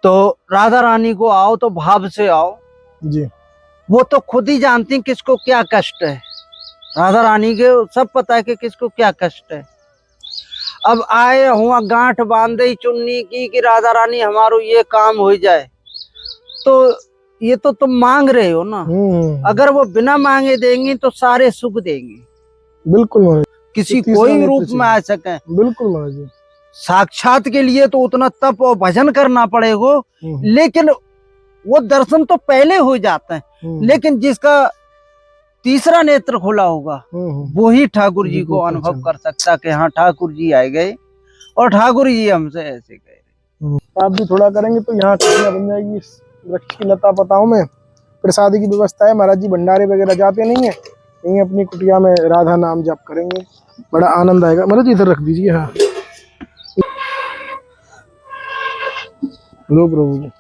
तो राधा रानी को आओ तो भाव से आओ जी। वो तो खुद ही जानती किसको क्या कष्ट है। राधा रानी के सब पता है कि किसको क्या कष्ट है। अब आए हुआ गांठ बांधे चुन्नी की कि राधा रानी हमारो ये काम हो जाए, तो ये तो तुम मांग रहे हो ना। अगर वो बिना मांगे देंगी तो सारे सुख देंगी। बिल्कुल महाराज, किसी कोई रूप में आ सके। बिल्कुल महाराज जी। साक्षात के लिए तो उतना तप और भजन करना पड़ेगा, लेकिन वो दर्शन तो पहले हो जाते हैं। लेकिन जिसका तीसरा नेत्र खुला होगा वो ही ठाकुर जी को अनुभव कर सकता कि हाँ ठाकुर जी आए गए और ठाकुर जी हमसे ऐसे गए। आप भी थोड़ा करेंगे तो यहाँ कुटिया बन जाएगी वृक्ष की लता पताओं में। प्रसादी की व्यवस्था है, महाराज जी भंडारे वगैरह जाते नहीं है, यहीं अपनी कुटिया में राधा नाम जप करेंगे, बड़ा आनंद आएगा। महाराज जी इधर रख दीजिए। हाँ लो प्रभु जी।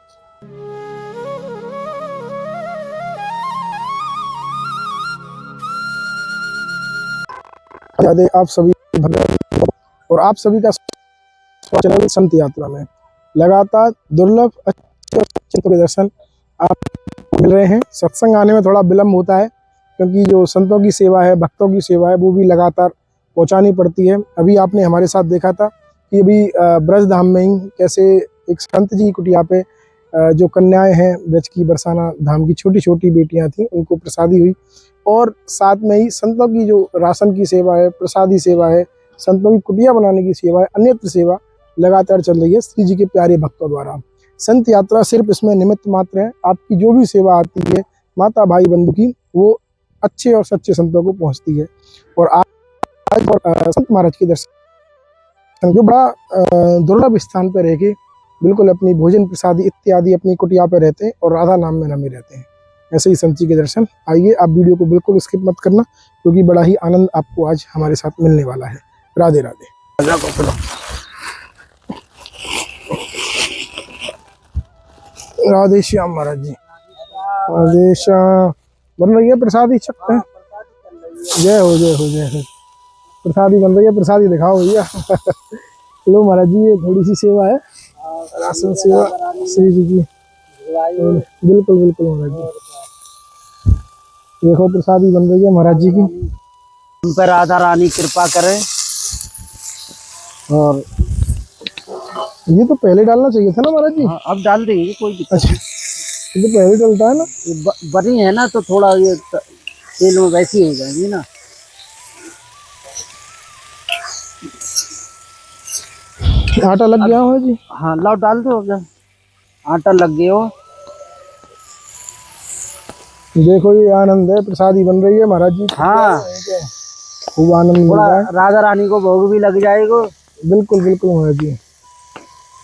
आप सभी और आप सभी का चैनल संत यात्रा में लगातार दुर्लभ अच्छे के दर्शन आप मिल रहे हैं। सत्संग आने में थोड़ा विलम्ब होता है क्योंकि जो संतों की सेवा है, भक्तों की सेवा है, वो भी लगातार पहुंचानी पड़ती है। अभी आपने हमारे साथ देखा था कि अभी ब्रज धाम में ही कैसे एक संत जी कुटिया पे जो कन्याएं हैं ब्रज की बरसाना धाम की छोटी छोटी बेटियां थी, उनको प्रसादी हुई। और साथ में ही संतों की जो राशन की सेवा है, प्रसादी सेवा है, संतों की कुटिया बनाने की सेवा है, अन्यत्र सेवा लगातार चल रही है श्री जी के प्यारे भक्तों द्वारा। संत यात्रा सिर्फ इसमें निमित्त मात्र है। आपकी जो भी सेवा आती है माता भाई बंधु की, वो अच्छे और सच्चे संतों को पहुंचती है। और आज संत महाराज के दर्शन जो बड़ा दुर्लभ स्थान पर रह के बिल्कुल अपनी भोजन प्रसादी इत्यादि अपनी कुटिया पर रहते हैं और राधा नाम में रमे रहते हैं। ऐसे ही संत जी के दर्शन। आइए आप वीडियो को बिल्कुल स्किप मत करना क्योंकि बड़ा ही आनंद आपको आज हमारे साथ मिलने वाला है। राधे राधे। राधे श्याम महाराज जी। राधे श्याम। बन रही है प्रसादी, सकते हैं। जय हो जय हो जय हो। प्रसादी बन रही है, प्रसादी दिखाओ भैया। लो महाराज जी, ये थोड़ी सी सेवा है, राशन सेवा श्री जी की। बिल्कुल बिल्कुल महाराज जी, देखो प्रसादी बन रही है महाराज जी की। उन पर राधा रानी कृपा करें। और ये तो पहले डालना चाहिए था ना महाराज जी। हाँ, अब डाल देंगे, कोई दिक्कत अच्छा, ये तो पहले डलता है ना। बनी है ना तो थोड़ा ये तेल में वैसी हो जाएगी ना। आटा लग गया हो जी। हाँ लाओ डाल दो, अब आटा लग गया हो। देखो ये आनंद है, प्रसादी बन रही है महाराज जी। हाँ खूब आनंद मिल रहा है। राधा रानी को भोग भी लग जाएगा। बिल्कुल बिल्कुल महाराज जी।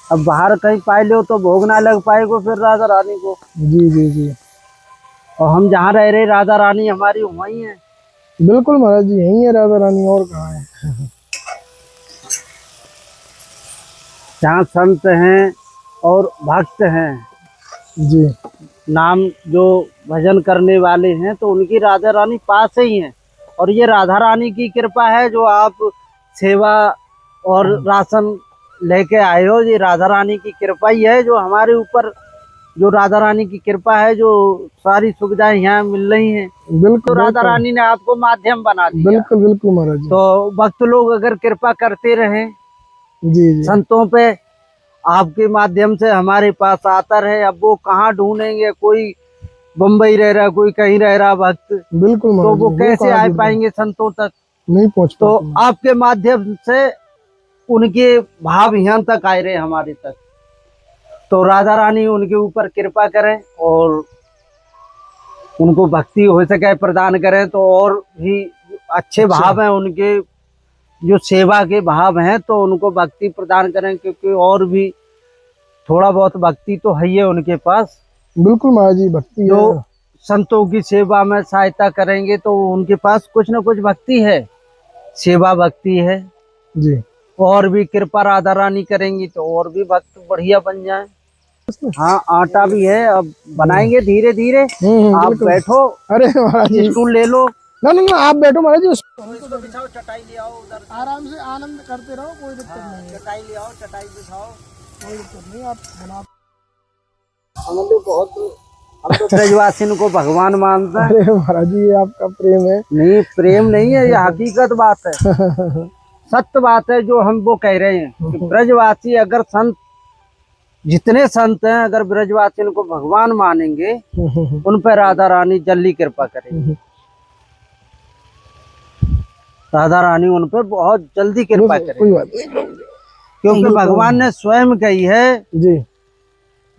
अब बाहर कहीं पाए लो तो भोग ना लग पाएगा फिर राधा रानी को। जी जी जी। और हम जहाँ रह रहे राधा रानी हमारी वहीं है। बिल्कुल महाराज जी, यहीं है राधा रानी, और कहाँ है। जहाँ संत हैं और भक्त हैं जी, नाम जो भजन करने वाले हैं, तो उनकी राधा रानी पास ही है। और ये राधा रानी की कृपा है जो आप सेवा और राशन लेके आए हो। ये राधा रानी की कृपा ही है जो हमारे ऊपर, जो राधा रानी की कृपा है जो सारी सुविधाएं यहाँ मिल रही हैं। बिल्कुल तो राधा रानी ने आपको माध्यम बना दिया। बिल्कुल बिल्कुल महाराज जी। तो भक्त लोग अगर कृपा करते रहे जी जी संतों पे, आपके माध्यम से हमारे पास आता रहे। अब वो कहाँ ढूंढेंगे, कोई बम्बई रह रहा, कोई कहीं रह रहा भक्त, बिल्कुल तो वो कैसे आ पाएंगे संतों तक? नहीं पहुंच तो आपके माध्यम से उनके भाव यहाँ तक आए रहे हमारे तक। तो राधा रानी उनके ऊपर कृपा करें और उनको भक्ति हो सके प्रदान करें। तो और भी अच्छे भाव हैं उनके, जो सेवा के भाव हैं, तो उनको भक्ति प्रदान करें क्योंकि और भी थोड़ा बहुत भक्ति तो है ही उनके पास। बिल्कुल महाराज जी, भक्ति जो संतों की सेवा में सहायता करेंगे तो उनके पास कुछ न कुछ भक्ति है, सेवा भक्ति है जी। और भी कृपा राधा रानी करेंगी तो और भी भक्त बढ़िया बन जाए। हाँ आटा भी है, अब बनाएंगे धीरे धीरे। आप बैठो। अरे महाराज जी, स्टूल ले लो। ना ना ना आप बैठो महाराज जी। बिछाओ, चटाई ले आओ, उधर आराम से आनंद करते रहो, कोई दिक्कत नहीं। चटाई ले आओ, चटाई बिछाओ, कोई दिक्कत नहीं। आप बना हम लोग बहुत, हम तो ब्रजवासी को भगवान मानते हैं। अरे महाराज जी ये आपका प्रेम है। नहीं प्रेम नहीं है, ये हकीकत बात है, सत्य बात है जो हम वो कह रहे हैं कि ब्रजवासी अगर संत, जितने संत हैं अगर ब्रजवासी को भगवान मानेंगे, उन पर राधा रानी जल्दी कृपा करेंगी। राधा रानी उन पर बहुत जल्दी कृपा कोई करेंगी, बात नहीं क्योंकि भगवान ने स्वयं कही है जी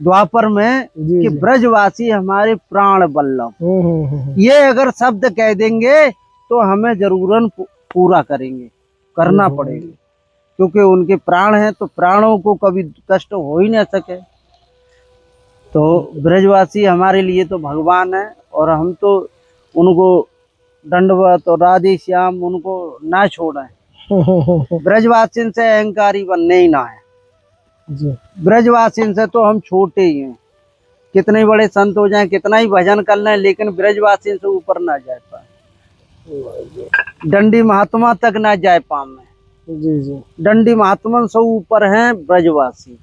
द्वापर में जी कि जी। ब्रजवासी हमारे प्राण बल्लभ। ये अगर शब्द कह देंगे तो हमें जरूरन पूरा करेंगे, करना पड़ेगा, क्योंकि उनके प्राण हैं तो प्राणों को कभी कष्ट हो ही ना सके। तो ब्रजवासी हमारे लिए तो भगवान है, और हम तो उनको दंडवत और राधे श्याम उनको ना छोड़ें। ब्रजवासी से अहंकारी बनने ही ना है जी। ब्रजवासी से तो हम छोटे ही हैं, कितने बड़े संत हो जाएं, कितना ही भजन कर लें, लेकिन ब्रजवासी से ऊपर ना जा पाए, डंडी महात्मा तक ना जा पाए। जी जी। डंडी महात्मा से ऊपर हैं ब्रजवासी।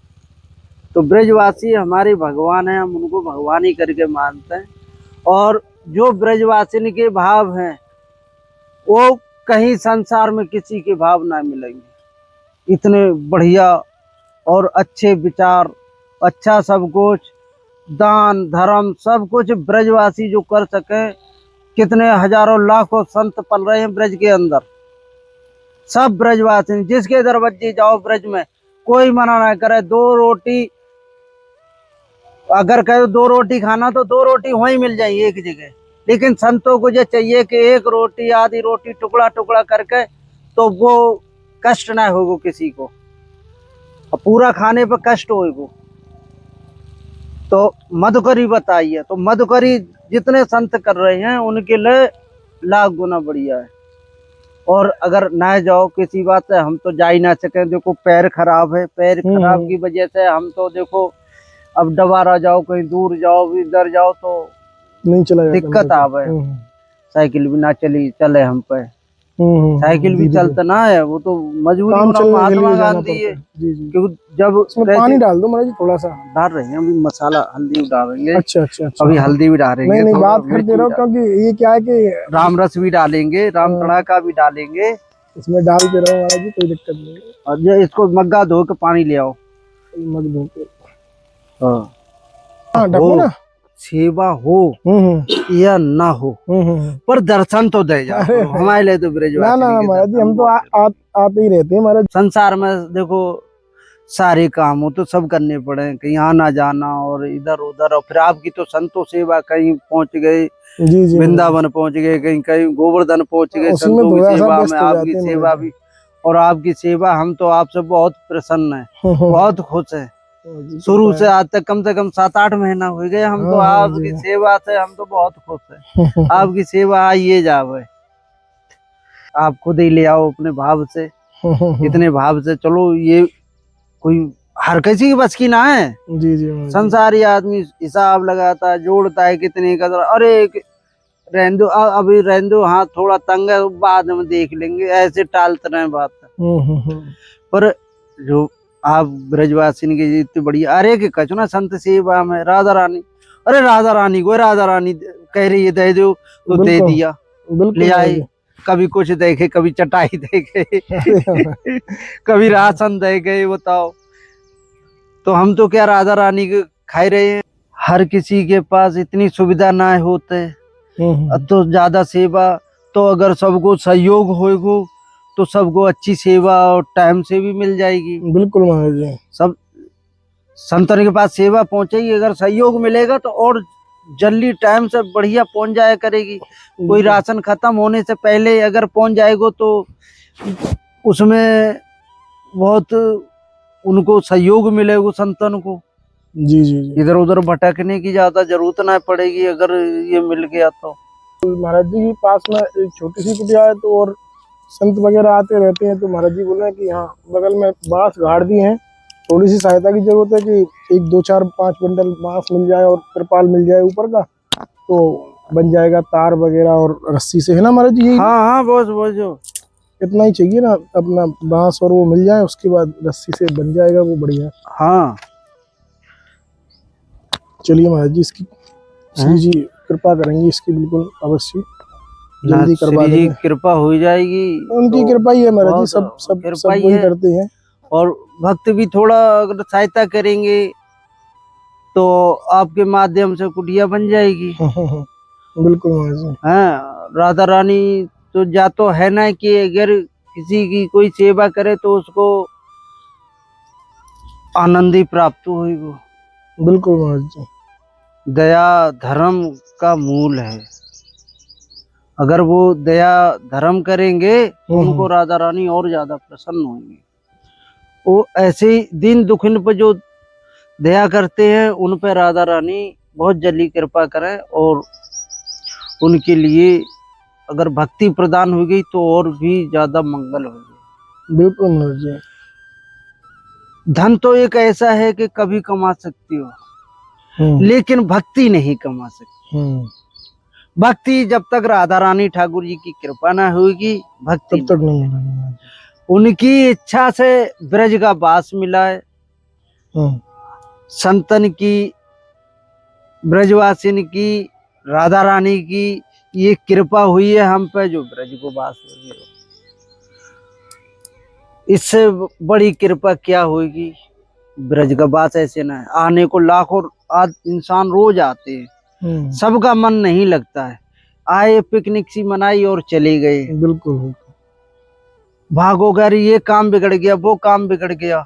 तो ब्रजवासी हमारे भगवान हैं, हम उनको भगवान ही करके मानते हैं। और जो ब्रजवासी के भाव हैं वो कहीं संसार में किसी के भाव ना मिलेंगे। इतने बढ़िया और अच्छे विचार, अच्छा सब कुछ, दान धर्म सब कुछ ब्रजवासी जो कर सके। कितने हजारों लाखों संत पल रहे हैं ब्रज के अंदर, सब ब्रजवासी। जिसके दरवाजे जाओ ब्रज में कोई मना ना करे। दो रोटी अगर कहे 2 रोटी खाना तो 2 रोटी वहीं मिल जाएगी एक जगह, लेकिन संतों को जो चाहिए कि 1 रोटी आधी रोटी टुकड़ा टुकड़ा करके, तो वो कष्ट ना होगा किसी को, और पूरा खाने पर कष्ट होगा। तो मधुकरी बताइए, तो मधुकरी जितने संत कर रहे हैं उनके लिए लाख गुना बढ़िया है। और अगर ना जाओ किसी बात से, हम तो जा ही ना सके, देखो पैर खराब है, पैर खराब की वजह से हम तो देखो अब दोबारा जाओ, कहीं दूर जाओ, इधर जाओ तो नहीं चला जाता, दिक्कत आवे। साइकिल भी ना चले हम पे, साइकिल भी चलता ना है, वो तो मजबूरी काम में चलने के महात्मा लिए जाना गांधी है। पड़ता है। जी जी। क्योंकि जब इसमें पानी डाल दो महाराज जी थोड़ा सा। डाल रहे हैं अभी, मसाला हल्दी भी डालेंगे। अच्छा अच्छा अच्छा। अभी हल्दी भी डालेंगे, नहीं नहीं थोड़ा बात करते रहो, क्योंकि ये क्या है कि राम रस भी डालेंगे, राम तड़ाका भी डालेंगे। इसमें डालते रहो महाराज जी, कोई दिक्कत नहीं है। और ये इसको मग्गा धो के पानी ले आओ। मग धो के हाँ, ढको ना। सेवा हो या ना हो, पर दर्शन तो दे जाओ हमारे लिए तो ब्रजवासी। ना ना महाराज जी हम तो आते ही रहते हैं महाराज। संसार में देखो सारे काम हो तो सब करने पड़े, कहीं आना जाना और इधर उधर। और फिर आपकी तो संतो सेवा, कहीं पहुंच गए जी जी वृंदावन पहुंच गए, कहीं कहीं गोवर्धन पहुंच गए, संतों की सेवा में आपकी सेवा भी। और आपकी सेवा, हम तो आपसे बहुत प्रसन्न है, बहुत खुश है। शुरू से आज तक कम से कम 7-8 महीना हो गए हम तो आपकी सेवा से, हम तो बहुत खुश है। आपकी सेवा आइए जावे, आप खुद ही ले आओ अपने भाव से, इतने भाव से चलो। ये कोई हर किसी की बस की ना है। जी जी। संसारी आदमी हिसाब लगाता है, जोड़ता है कितने का, अरे रहने दो अभी, रहने दो, हाँ थोड़ा तंग है बाद में देख लेंगे, ऐसे टालते रहे बात। पर जो आप ब्रजवासी की इतनी बढ़िया, अरे कि कचना संत सेवा में राधा रानी, अरे राधा रानी को राधा रानी कह रही है दे दो तो दे दिया, ले आए। कभी कुछ देखे, कभी चटाई देखे, कभी राशन दे गए, बताओ। तो हम तो क्या राधा रानी के खाई रहे हैं। हर किसी के पास इतनी सुविधा ना होते तो ज्यादा सेवा, तो अगर सबको सहयोग होगा तो सबको अच्छी सेवा और टाइम से भी मिल जाएगी। बिल्कुल महाराज जी, सब संतन के पास सेवा पहुंचेगी, अगर सहयोग मिलेगा तो और जल्दी टाइम से बढ़िया पहुंच जाया करेगी। कोई राशन खत्म होने से पहले अगर पहुंच जाएगा तो उसमें बहुत उनको सहयोग मिलेगा संतन को। जी जी जी। इधर उधर भटकने की ज्यादा जरूरत ना पड़ेगी अगर ये मिल गया तो। महाराज जी के पास में एक छोटी सी कुटिया है, तो और संत वगैरह आते रहते हैं, तो महाराज जी बोले कि हाँ बगल में बांस गाड़ दी हैं, थोड़ी सी सहायता की जरूरत है कि 1 2 4 5 बंडल बांस मिल जाए और तिरपाल मिल जाए ऊपर का, तो बन जाएगा तार वगैरह और रस्सी से, है ना महाराज जी? हाँ हाँ वो जो इतना ही चाहिए ना, अपना बांस और वो मिल जाए, उसके बाद रस्सी से बन जाएगा वो बढ़िया। हाँ चलिए महाराज जी, इसकी श्री जी कृपा करेंगे, इसकी बिल्कुल अवश्य ना जल्दी करवा श्री जी देंगे। कृपा हो जाएगी उनकी तो कृपा ही है महाराज जी, बहुत सब सब कृपा सब ही वही है। करते हैं। और भक्त भी थोड़ा अगर सहायता करेंगे तो आपके माध्यम से कुटिया बन जाएगी। बिल्कुल महाराज जी। हाँ, राधा रानी तो जा तो है ना कि अगर किसी की कोई सेवा करे तो उसको आनंद ही प्राप्त होगी। वो बिल्कुल महाराज जी। दया धर्म का मूल है। अगर वो दया धर्म करेंगे तो उनको राधा रानी और ज्यादा प्रसन्न होंगे। वो ऐसे ही दीन दुखिन पर जो दया करते हैं उन पर राधा रानी बहुत जल्दी कृपा करें, और उनके लिए अगर भक्ति प्रदान हो गई तो और भी ज्यादा मंगल हो गई। बिल्कुल महाराज जी। धन तो एक ऐसा है कि कभी कमा सकती हो, लेकिन भक्ति नहीं कमा सकती। भक्ति जब तक राधा रानी ठाकुर जी की कृपा ना होगी, भक्ति तब तक नहीं मिलेगी। उनकी इच्छा से ब्रज का वास मिला है। संतन की, ब्रजवासिन की, राधा रानी की ये कृपा हुई है हम पे, जो ब्रज को वास हो गया। इससे बड़ी कृपा क्या होगी। ब्रज का वास ऐसे ना है, आने को लाखों इंसान रोज आते हैं, सबका मन नहीं लगता है। आए, पिकनिक सी मनाई और चले गए। बिल्कुल। भागो घर, ये काम बिगड़ गया, वो काम बिगड़ गया,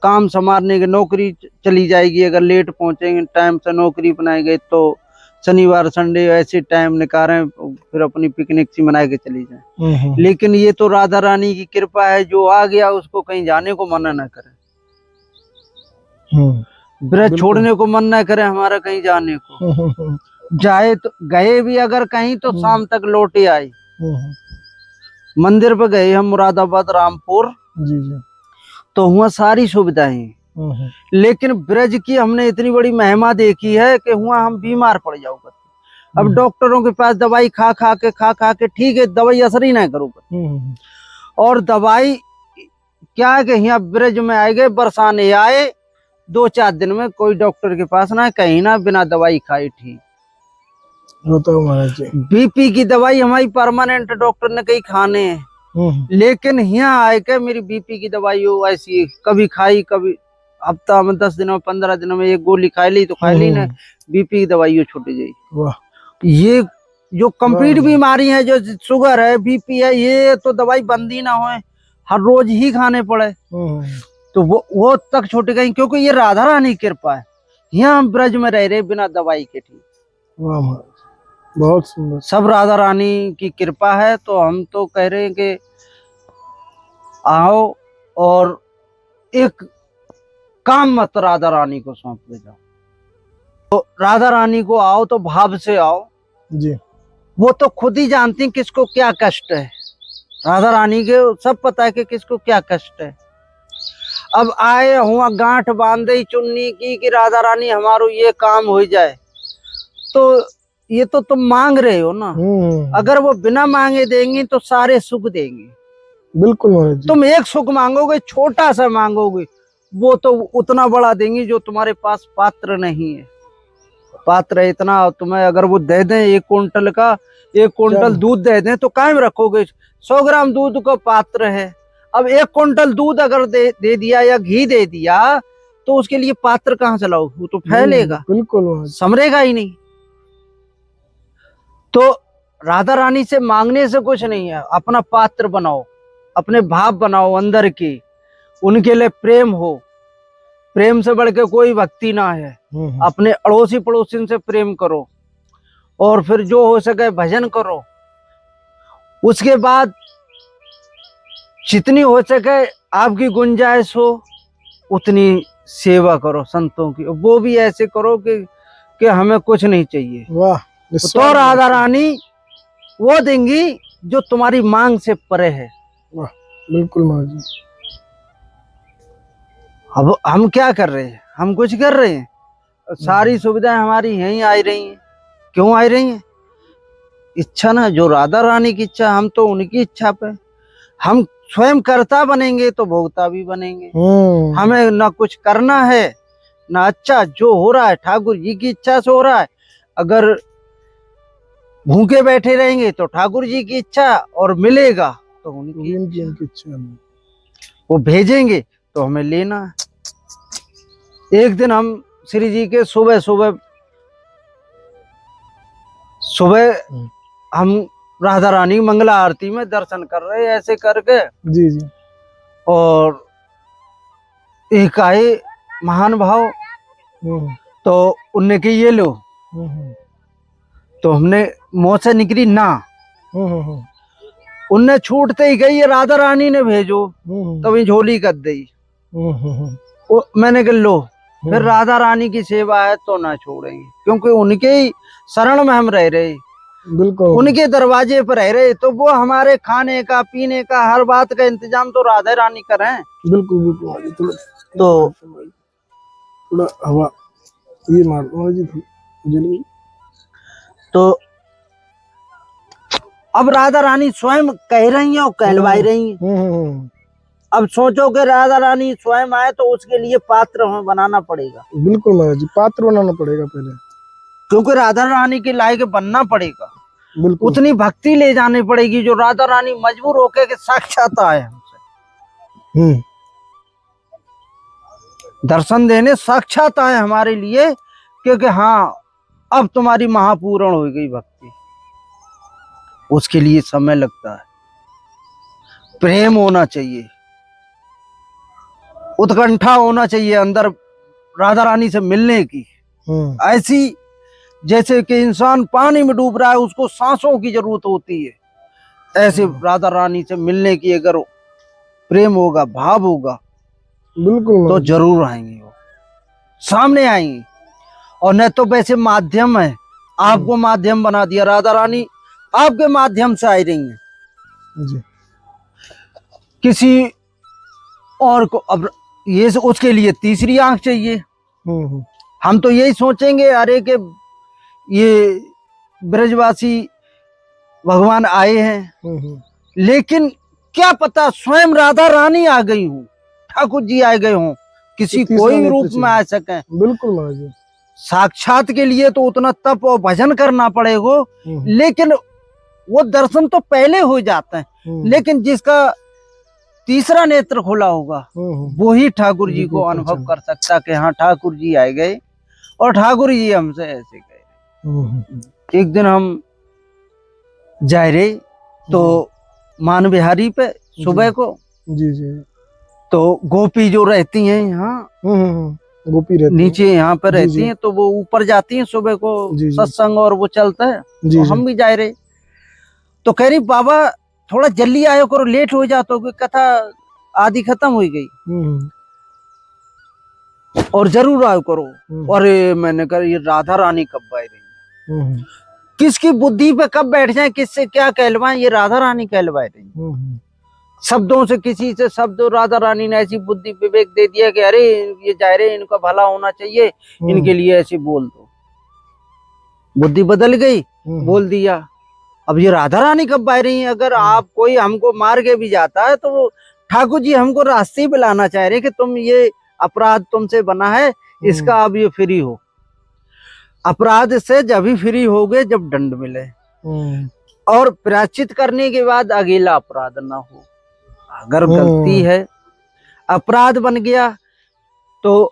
काम संभालने की नौकरी चली जाएगी। अगर लेट पहुंचेंगे, टाइम से नौकरी बनाए गए तो शनिवार संडे ऐसे टाइम निकालें, फिर अपनी पिकनिक सी मना के चली जाए। लेकिन ये तो राधा रानी की कृपा है, जो आ गया उसको कहीं जाने को मना न करे, ब्रज छोड़ने को मन न करे हमारा, कहीं जाने को। जाए तो गए भी अगर कहीं तो शाम तक लौटे आए। मंदिर पे गए हम मुरादाबाद रामपुर जी जी, तो हुआ सारी सुविधाएं, लेकिन ब्रज की हमने इतनी बड़ी महिमा देखी है कि हुआ हम बीमार पड़ जाओगे। अब डॉक्टरों के पास दवाई खा खा के ठीक है, दवाई असर ही नहीं करोगे। और दवाई क्या है कि यहाँ ब्रज में आए गए, बरसाने आए, 2-4 दिन में कोई डॉक्टर के पास ना, कहीं ना, बिना दवाई खाए ठीक। बीपी की दवाई हमारी परमानेंट डॉक्टर ने कहीं खाने हैं, लेकिन यहाँ आए के मेरी बीपी की दवाई हो ऐसी, कभी खाई, कभी हफ्ता में 10 दिनों में 15 दिनों में एक गोली खा ली तो खा ली ना, बीपी की दवाई हो छूट गई। ये जो कंप्लीट बीमारी है, जो शुगर है, बीपी है, ये तो दवाई बंद ही ना हो, हर रोज ही खाने पड़े, तो वो तक छूट गई, क्योंकि ये राधा रानी कृपा है। यहाँ हम ब्रज में रह रहे बिना दवाई के ठीक। बहुत सुंदर, सब राधा रानी की कृपा है। तो हम तो कह रहे हैं कि आओ और एक काम मत राधा रानी को सौंप दे जाओ। तो राधा रानी को आओ तो भाव से आओ जी। वो तो खुद ही जानती किसको क्या कष्ट है। राधा रानी के सब पता है कि किसको क्या कष्ट है। अब आए हुआ गांठ बांधे चुन्नी की कि राधा रानी हमारो ये काम हो जाए, तो ये तो तुम मांग रहे हो ना। अगर वो बिना मांगे देंगी तो सारे सुख देंगे। बिल्कुल। तुम एक सुख मांगोगे, छोटा सा मांगोगे, वो तो उतना बड़ा देंगी जो तुम्हारे पास पात्र नहीं है। पात्र इतना तुम्हें अगर वो दे दें, 1 क्विंटल का 1 क्विंटल दूध दे दें तो कायम रखोगे। 100 ग्राम दूध का पात्र है, अब 1 क्विंटल दूध अगर दे दिया या घी दे दिया तो उसके लिए पात्र कहाँ से लाओ, वो तो फैलेगा, बिल्कुल समरेगा ही नहीं। तो राधा रानी से मांगने से कुछ नहीं है, अपना पात्र बनाओ, अपने भाव बनाओ अंदर की, उनके लिए प्रेम हो। प्रेम से बढ़ के कोई भक्ति ना है। अपने अड़ोसी पड़ोसी से प्रेम करो और फिर जो हो सके भजन करो। उसके बाद जितनी हो सके आपकी गुंजाइश हो उतनी सेवा करो संतों की, वो भी ऐसे करो कि हमें कुछ नहीं चाहिए। वाह, तो राधा रानी वो देंगी जो तुम्हारी मांग से परे है। वाह, बिल्कुल महाराज। अब हम क्या कर रहे हैं, हम कुछ कर रहे हैं, सारी सुविधाएं हमारी यहीं आ रही हैं। क्यों आ रही हैं? इच्छा ना, जो राधा रानी की इच्छा, हम तो उनकी इच्छा पे हम स्वयं कर्ता बनेंगे तो भोक्ता भी बनेंगे। हमें ना कुछ करना है ना अच्छा। जो हो रहा है ठाकुर जी की इच्छा से हो रहा है। अगर भूखे बैठे रहेंगे तो ठाकुर जी की इच्छा, और मिलेगा तो उनकी इनकी इच्छा। इच्छा है। वो भेजेंगे तो हमें लेना है। एक दिन हम श्री जी के सुबह सुबह हम्म, हम राधा रानी मंगला आरती में दर्शन कर रहे हैं ऐसे करके, जी जी। और एक आए महान भाव, हम्म, तो उनने कही ये लो। हम्म, तो हमने मुंह से निकली ना, हम्म, उनने छूटते ही कही ये राधा रानी ने भेजो, हम्म, तभी झोली कर दी। हम्म, मैंने कहा लो, फिर राधा रानी की सेवा है तो ना छोड़ेंगे, क्योंकि उनके ही शरण में हम रह रहे, बिल्कुल उनके दरवाजे पर रह रहे, तो वो हमारे खाने का पीने का हर बात का इंतजाम तो राधा रानी करें। बिल्कुल बिल्कुल महाराज जी, थोड़ा तो थोड़ा हवा ये मार दो महाराज जी, थोड़ी जल्दी। तो अब राधा रानी स्वयं कह रही हैं और कहलवाई रही हैं। अब सोचो कि राधा रानी स्वयं आए तो उसके लिए पात्र हमें बनाना पड़ेगा, बिल्कुल महाराज जी, पात्र बनाना पड़ेगा पहले। क्योंकि राधा रानी के लायक बनना पड़ेगा। बिल्कुल। उतनी भक्ति ले जानी पड़ेगी जो राधा रानी मजबूर होकर के साक्षात आए हमसे दर्शन देने, साक्षात आए हमारे लिए, क्योंकि हाँ अब तुम्हारी महापूर्ण हो गई भक्ति। उसके लिए समय लगता है, प्रेम होना चाहिए, उत्कंठा होना चाहिए अंदर राधा रानी से मिलने की। ऐसी जैसे कि इंसान पानी में डूब रहा है, उसको सांसों की जरूरत होती है, ऐसे राधा रानी से मिलने की अगर प्रेम होगा, भाव होगा, बिल्कुल तो जरूर आएंगे, वो सामने आएंगे। और न तो वैसे माध्यम है, आपको माध्यम बना दिया, राधा रानी आपके माध्यम से आई रही है जी। किसी और को। अब ये उसके लिए तीसरी आंख चाहिए। हम तो यही सोचेंगे अरे के ये ब्रजवासी भगवान आए हैं, लेकिन क्या पता स्वयं राधा रानी आ गई हूँ, ठाकुर जी आ गए हों, किसी कोई रूप में आ सके। बिल्कुल महाराज जी। साक्षात के लिए तो उतना तप और भजन करना पड़ेगा, लेकिन वो दर्शन तो पहले हो जाते हैं, लेकिन जिसका तीसरा नेत्र खुला होगा वो ही ठाकुर जी को अनुभव कर सकता कि हाँ ठाकुर जी आए गए और ठाकुर जी हमसे ऐसे गए। एक दिन हम जा रहे तो मान बिहारी पे सुबह को, जी जी, तो गोपी जो रहती हैं यहाँ, गोपी रहती नीचे यहाँ पे रहती हैं, तो वो ऊपर जाती हैं सुबह को सत्संग और वो चलता है। तो हम भी जा रहे, तो कह रही बाबा थोड़ा जल्दी आयो करो, लेट हो जाता, कथा आधी खत्म हो गई, और जरूर आयो करो। अरे मैंने कहा ये राधा रानी कब आई रही, किसकी बुद्धि पे कब बैठ जाए, किससे क्या कहलवाएं, ये राधा रानी कहलवाए रही। शब्दों से किसी से शब्द, राधा रानी ने ऐसी बुद्धि विवेक दे दिया कि अरे ये जा रहे, इनका भला होना चाहिए, इनके लिए ऐसे बोल दो, बुद्धि बदल गई, बोल दिया। अब ये राधा रानी कब आ रही है? अगर आप कोई हमको मार के भी जाता है तो वो ठाकुर जी हमको रास्ते पे लाना चाह रहे कि तुम ये अपराध तुमसे बना है, इसका अब ये फ्री हो। अपराध से जब ही फ्री होगे जब दंड मिले, और प्रायश्चित करने के बाद अगला अपराध ना हो। अगर गलती है, अपराध बन गया, तो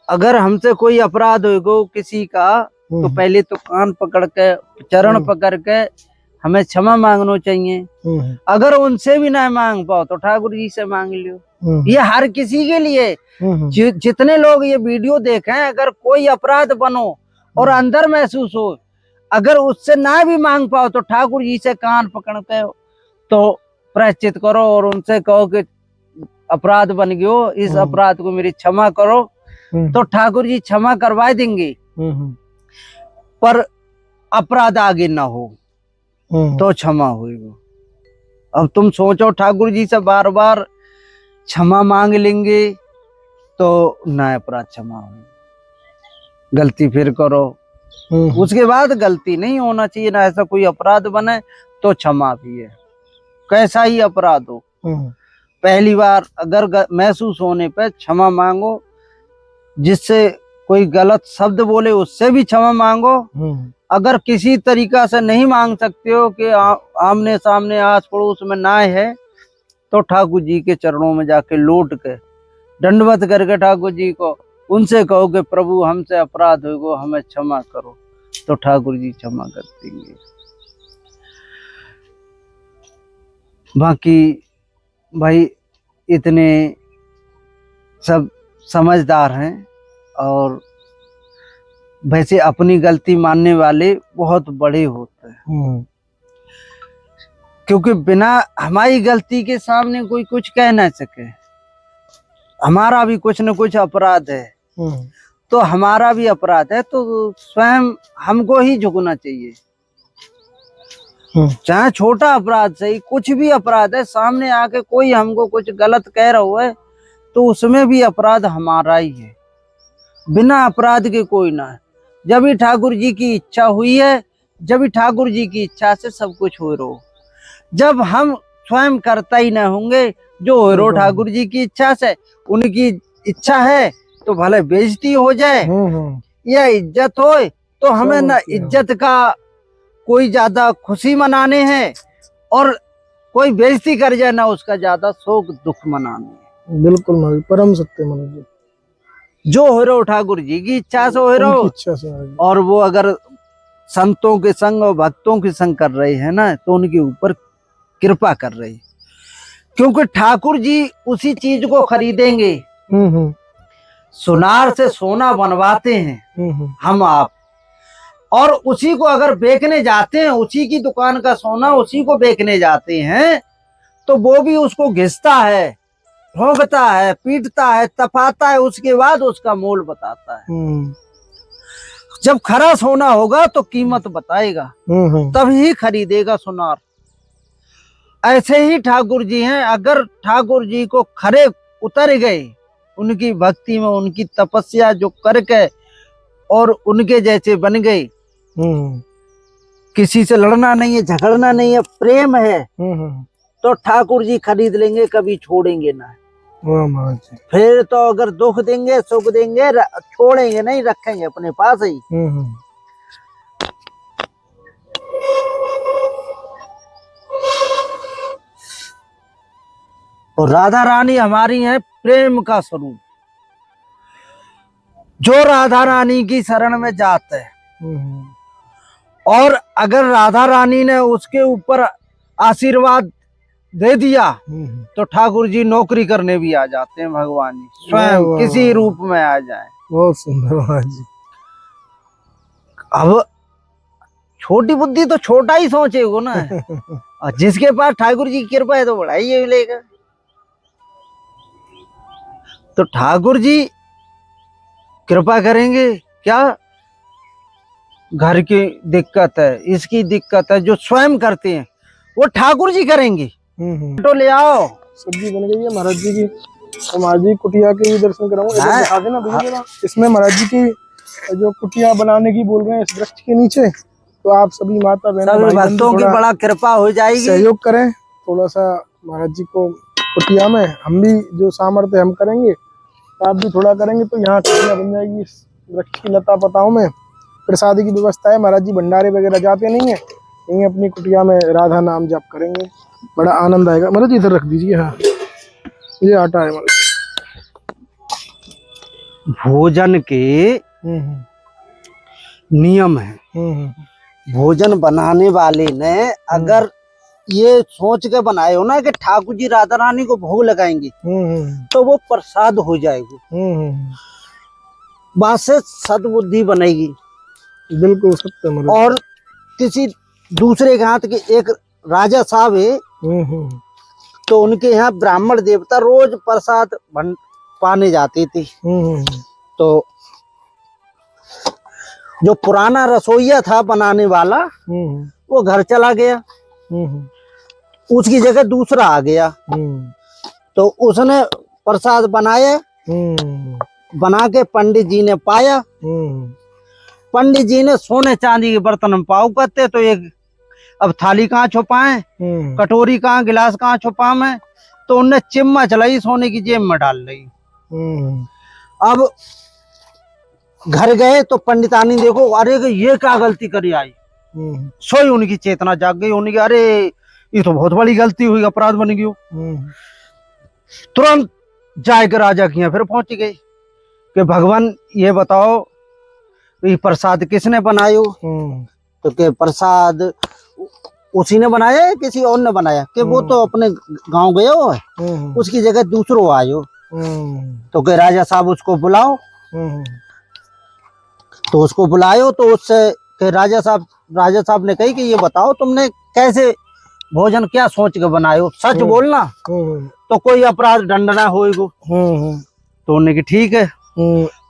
अगर हमसे कोई अपराध होगा किसी का, तो पहले तो कान पकड़ के, चरण पकड़ के हमें क्षमा मांगना चाहिए। अगर उनसे भी ना मांग पाओ तो ठाकुर जी से मांग लो। ये हर किसी के लिए, जितने लोग ये वीडियो देखें, अगर कोई अपराध बनो और अंदर महसूस हो, अगर उससे ना भी मांग पाओ तो ठाकुर जी से कान पकड़ के तो प्रायश्चित करो और उनसे कहो कि अपराध बन गयो, इस अपराध को मेरी क्षमा करो, तो ठाकुर जी क्षमा करवा देंगे। पर अपराध आगे ना हो तो क्षमा होगी। अब तुम सोचो ठाकुर जी से बार बार क्षमा मांग लेंगे तो ना अपराध क्षमा होगी, गलती फिर करो, उसके बाद गलती नहीं होना चाहिए ना, ऐसा कोई अपराध बने तो क्षमा भी है, कैसा ही अपराध हो। पहली बार अगर महसूस होने पे क्षमा मांगो, जिससे कोई गलत शब्द बोले उससे भी क्षमा मांगो। अगर किसी तरीका से नहीं मांग सकते हो कि आमने सामने आस पड़ोस में ना है, तो ठाकुर जी के चरणों में जाके लौट के दंडवत करके ठाकुर जी को उनसे कहो कि प्रभु हमसे अपराध हो गो, हमें क्षमा करो, तो ठाकुर जी क्षमा कर देंगे। बाकी भाई इतने सब समझदार हैं, और वैसे अपनी गलती मानने वाले बहुत बड़े होते हैं, क्योंकि बिना हमारी गलती के सामने कोई कुछ कह ना सके। हमारा भी कुछ न कुछ अपराध है, तो हमारा भी अपराध है, तो स्वयं हमको ही झुकना चाहिए। चाहे छोटा अपराध सही, कुछ भी अपराध है, सामने आके कोई हमको कुछ गलत कह रहा है तो उसमें भी अपराध हमारा ही है। बिना अपराध के कोई ना है। जब भी ठाकुर जी की इच्छा हुई है, जब भी ठाकुर जी की इच्छा से सब कुछ हो रहा। जब हम स्वयं करता ही ना होंगे, जो हो रहा ठाकुर जी की इच्छा से, उनकी इच्छा है तो भले बेइज्जती हो जाए या इज्जत हो, तो हमें ना इज्जत का कोई ज्यादा खुशी मनाने हैं, और कोई बेइज्जती कर जाए ना उसका ज्यादा शोक दुख मनाने हैं। बिल्कुल महाराज, परम सत्य महाराज जी। जो हो रहा ठाकुर जी की इच्छा से हो रहा, इच्छा से महाराज जी। और वो अगर संतों के संग और भक्तों के संग कर रहे हैं ना, तो उनके ऊपर कृपा कर रहे, क्योंकि ठाकुर जी उसी चीज को खरीदेंगे। सुनार से सोना बनवाते हैं हम आप, और उसी को अगर बेचने जाते हैं, उसी की दुकान का सोना उसी को बेचने जाते हैं, तो वो भी उसको घिसता है, ठोकता है, पीटता है, तपाता है, उसके बाद उसका मोल बताता है। जब खरा सोना होगा तो कीमत बताएगा, तभी खरीदेगा सुनार। ऐसे ही ठाकुर जी हैं। अगर ठाकुर जी को खरे उतर गए, उनकी भक्ति में, उनकी तपस्या जो करके और उनके जैसे बन गए, किसी से लड़ना नहीं है, झगड़ना नहीं है, प्रेम है, तो ठाकुर जी खरीद लेंगे, कभी छोड़ेंगे ना। फिर तो अगर दुख देंगे, सुख देंगे, छोड़ेंगे नहीं, रखेंगे अपने पास ही। और राधा रानी हमारी है प्रेम का स्वरूप। जो राधा रानी की शरण में जाते हैं, और अगर राधा रानी ने उसके ऊपर आशीर्वाद दे दिया, तो ठाकुर जी नौकरी करने भी आ जाते हैं। भगवान जी स्वयं किसी रूप में आ जाए। बहुत सुंदर जी। अब छोटी बुद्धि तो छोटा ही सोचेगो ना, और जिसके पास ठाकुर जी की कृपा है तो बड़ा ही मिलेगा। तो ठाकुर जी कृपा करेंगे क्या? घर की दिक्कत है, इसकी दिक्कत है, जो स्वयं करते हैं वो ठाकुर जी करेंगे। तो ले आओ, सब्जी बन गई है महाराज जी की। तो महाराज जी कुटिया के भी दर्शन कराऊंगा, दिखा देना भैया। इसमें महाराज जी की जो कुटिया बनाने की बोल रहे हैं, इस वृक्ष के नीचे, तो आप सभी माता बहन सभी भक्तों की बड़ा कृपा हो जाएगी। सहयोग करें थोड़ा सा महाराज जी को कुटिया में। हम भी जो सामर्थ्य हम करेंगे, आप भी थोड़ा करेंगे, तो यहाँ कुटिया बन जाएगी। इस वृक्ष की लता पताओं में प्रसादी की व्यवस्था है। महाराज जी भंडारे वगैरह जाते नहीं है, यहीं अपनी कुटिया में राधा नाम जप करेंगे, बड़ा आनंद आएगा। महाराज जी इधर रख दीजिए। हाँ, ये आटा है महाराज। भोजन के नियम है। भोजन बनाने वाले ने अगर ये सोच के बनाए हो ना कि ठाकुर जी राधा रानी को भोग लगाएंगे, तो वो प्रसाद हो जाएगी। बात से सद्बुद्धि बनेगी। बिल्कुल सत्य। और किसी दूसरे के हाथ के एक राजा साहब है, तो उनके यहाँ ब्राह्मण देवता रोज प्रसाद पाने जाते थे। तो जो पुराना रसोईया था बनाने वाला, वो घर चला गया, उसकी जगह दूसरा आ गया। तो उसने प्रसाद बनाया, बना के पंडित जी ने पाया। पंडित जी ने सोने चांदी के बर्तन में पाव करते, तो एक अब थाली कहाँ छुपाए, कटोरी कहाँ, गिलास कहाँ छुपाए, तो उनने चिम्मा चलाई, सोने की जेब में डाल ली। अब घर गए तो पंडितानी देखो, अरे ये क्या गलती करी आई। सोई उनकी चेतना जाग गई, उनकी अरे ये तो बहुत बड़ी गलती हुई, अपराध बन गयो। तुरंत जाकर राजा के यहाँ फिर पहुंच गई कि भगवान ये बताओ ये प्रसाद किसने बनायो। तो के प्रसाद उसी ने बनाया है किसी और ने बनाया, कि वो तो अपने गांव गया हो है, उसकी जगह दूसरो आयो। तो के राजा साहब उसको बुलाओ। तो उसको बुलायो तो उससे के राजा साहब ने कही कि ये बताओ तुमने कैसे भोजन क्या सोच के बनायो, सच बोलना तो कोई अपराध दंड ना होएगो। तो उन्हें कि ठीक है।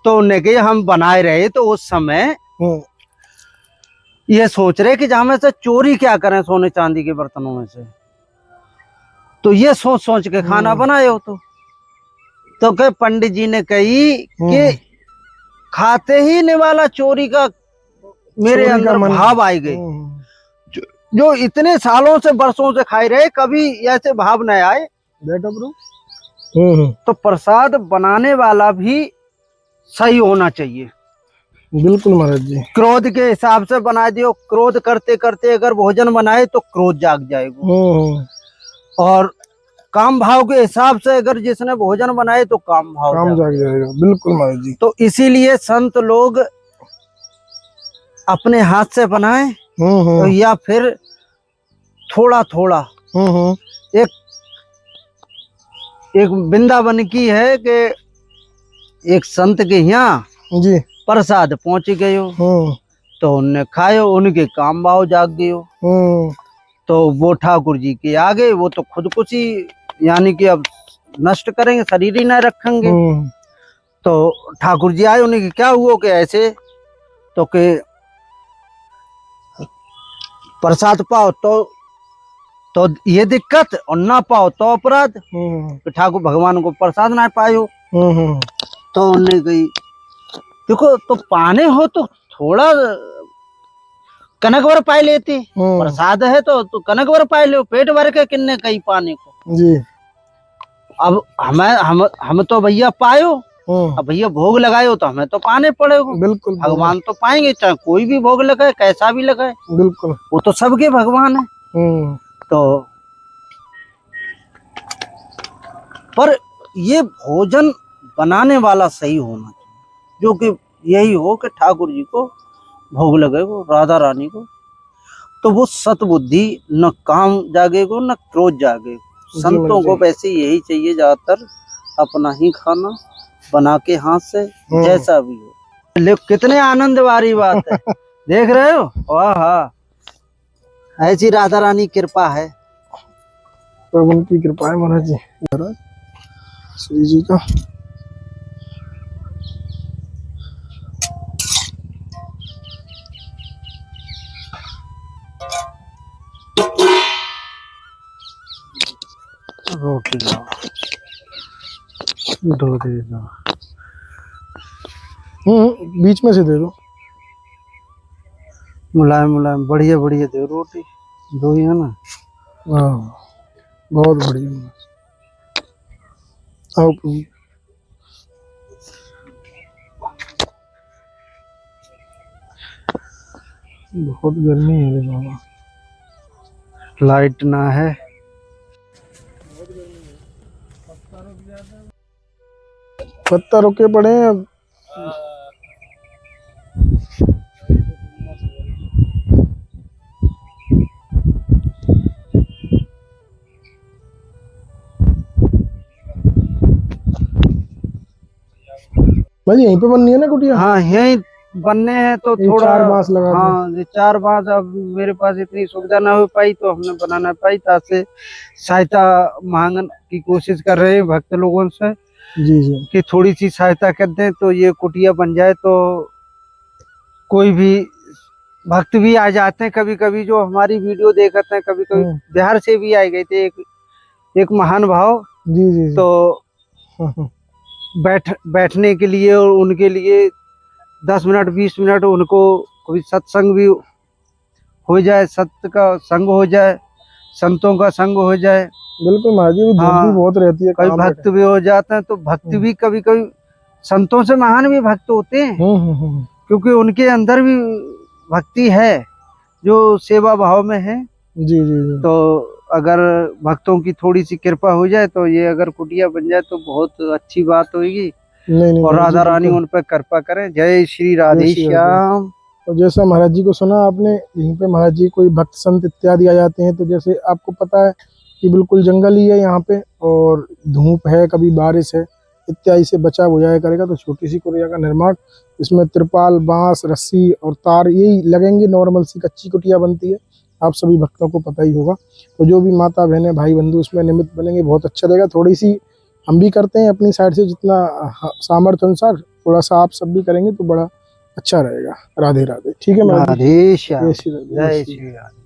तो उन्हें कि हम बनाए रहे तो उस समय ये सोच रहे कि जहां में से चोरी क्या करें सोने चांदी के बर्तनों में से, तो ये सोच सोच के खाना बनाए हो। तो के पंडित जी ने कही कि खाते ही निवाला चोरी का मेरे अंदर भाव आई गए, जो इतने सालों से बरसों से खाए रहे कभी ऐसे भाव न आए। तो प्रसाद बनाने वाला भी सही होना चाहिए। बिल्कुल महाराज जी। क्रोध के हिसाब से बना दियो, क्रोध करते करते अगर भोजन बनाए तो क्रोध जाग जाएगा। और काम भाव के हिसाब से अगर जिसने भोजन बनाए तो काम भाव जाग जाएगा। बिल्कुल महाराज जी। तो इसीलिए संत लोग अपने हाथ से बनाए तो या फिर थोड़ा थोड़ा एक वृंदावन की है कि एक संत के यहाँ जी प्रसाद पहुंच गयो। तो उनने खायो, उनके काम भाव जाग गयो। तो वो ठाकुर जी के आगे वो तो खुदकुशी यानी कि अब नष्ट करेंगे, शरीर ही न रखेंगे। तो ठाकुर जी आए, उन्हें क्या हुआ कि ऐसे तो के प्रसाद पाओ तो ये दिक्कत और ना पाओ तो अपराध। तो ठाकुर भगवान को प्रसाद ना पायो। तो उन्हें गई देखो तो पाने हो तो थोड़ा कनक भर पाए लेती, प्रसाद है तो कनक भर पाए लो, पेट भर के किन्ने कहीं पाने को जी। अब हम तो भैया पायो, अब भैया भोग लगायो तो हमें तो पाने पड़ेगा। बिल्कुल भगवान तो पाएंगे, चाहे कोई भी भोग लगाए कैसा भी लगाए, बिल्कुल वो तो सबके भगवान है। तो पर ये भोजन बनाने वाला सही होना चाहिए, जो कि यही हो कि ठाकुर जी को भोग लगेगो, राधा रानी को, तो वो सतबुद्धि न काम जागेगो न क्रोध जागेगो। संतों को वैसे यही चाहिए ज्यादातर, अपना ही खाना बना के हाथ से जैसा भी हो। ले कितने आनंद वाली बात है। देख रहे हो, वाह, ऐसी राधा रानी कृपा है, तो उनकी कृपा है महाराज जी, महाराज श्री जी का। रोटी लाओ, दो दे दो। बीच में से दे दो, मुलायम मुलायम बढ़िया बढ़िया दे रोटी, दो ही है ना। बहुत बढ़िया। आओ बहुत गर्मी है रे बाबा, लाइट ना है। पत्ता रुके पड़े हैं। भाई यहीं पे बननी है ना कुटिया? हाँ यहीं बनने हैं तो थोड़ा 4 बांस लगा। हाँ ये 4 बांस, अब मेरे पास इतनी सुविधा ना हो पाई तो हमने बनाना पाई, ताकि सहायता मांगने की कोशिश कर रहे हैं भक्त लोगों से जी जी कि थोड़ी सी सहायता कर दें तो ये कुटिया बन जाए। तो कोई भी भक्त भी आ जाते हैं कभी कभी, जो हमारी वीडियो देखते हैं, कभी कभी बिहार से भी आए गए थे एक महान भाव जी जी। तो बैठने के लिए और उनके लिए 10 मिनट 20 मिनट उनको कोई सत्संग भी हो जाए, सत्य का संग हो जाए, संतों का संग हो जाए। बिल्कुल महाराज जी, धूप भी बहुत रहती है, कई भक्त भी हो जाते हैं तो भक्ति भी कभी कभी संतों से महान भी भक्त होते हैं, हम्म। क्योंकि उनके अंदर भी भक्ति है जो सेवा भाव में है। जी जी जी। तो अगर भक्तों की थोड़ी सी कृपा हो जाए तो ये अगर कुटिया बन जाए तो बहुत अच्छी बात होगी। नहीं नहीं और महाराज जी, राधा रानी बिल्कुल। उन पर कृपा करें। जय श्री जय राधे श्री राधे। श्याम। और जैसा महाराज जी को सुना आपने, यहीं पे महाराज जी कोई भक्त संत इत्यादि आ जाते हैं, तो जैसे आपको पता है कि बिल्कुल जंगल ही है यहाँ पे, और धूप है, कभी बारिश है, इत्यादि से बचाव हो जाया करेगा। तो छोटी सी कुटिया का निर्माण, इसमें त्रिपाल, बांस, रस्सी और तार यही लगेंगे। नॉर्मल सी कच्ची कुटिया बनती है, आप सभी भक्तों को पता ही होगा। तो जो भी माता बहनें भाई बंधु इसमें निमित्त बनेंगे, बहुत अच्छा रहेगा। थोड़ी सी हम भी करते हैं अपनी साइड से, जितना सामर्थ्य अनुसार थोड़ा सा आप सब भी करेंगे तो बड़ा अच्छा रहेगा। राधे राधे। ठीक है महाराज जी। राधे श्याम। जय श्री राधे। जय जय श्री श्री राधे।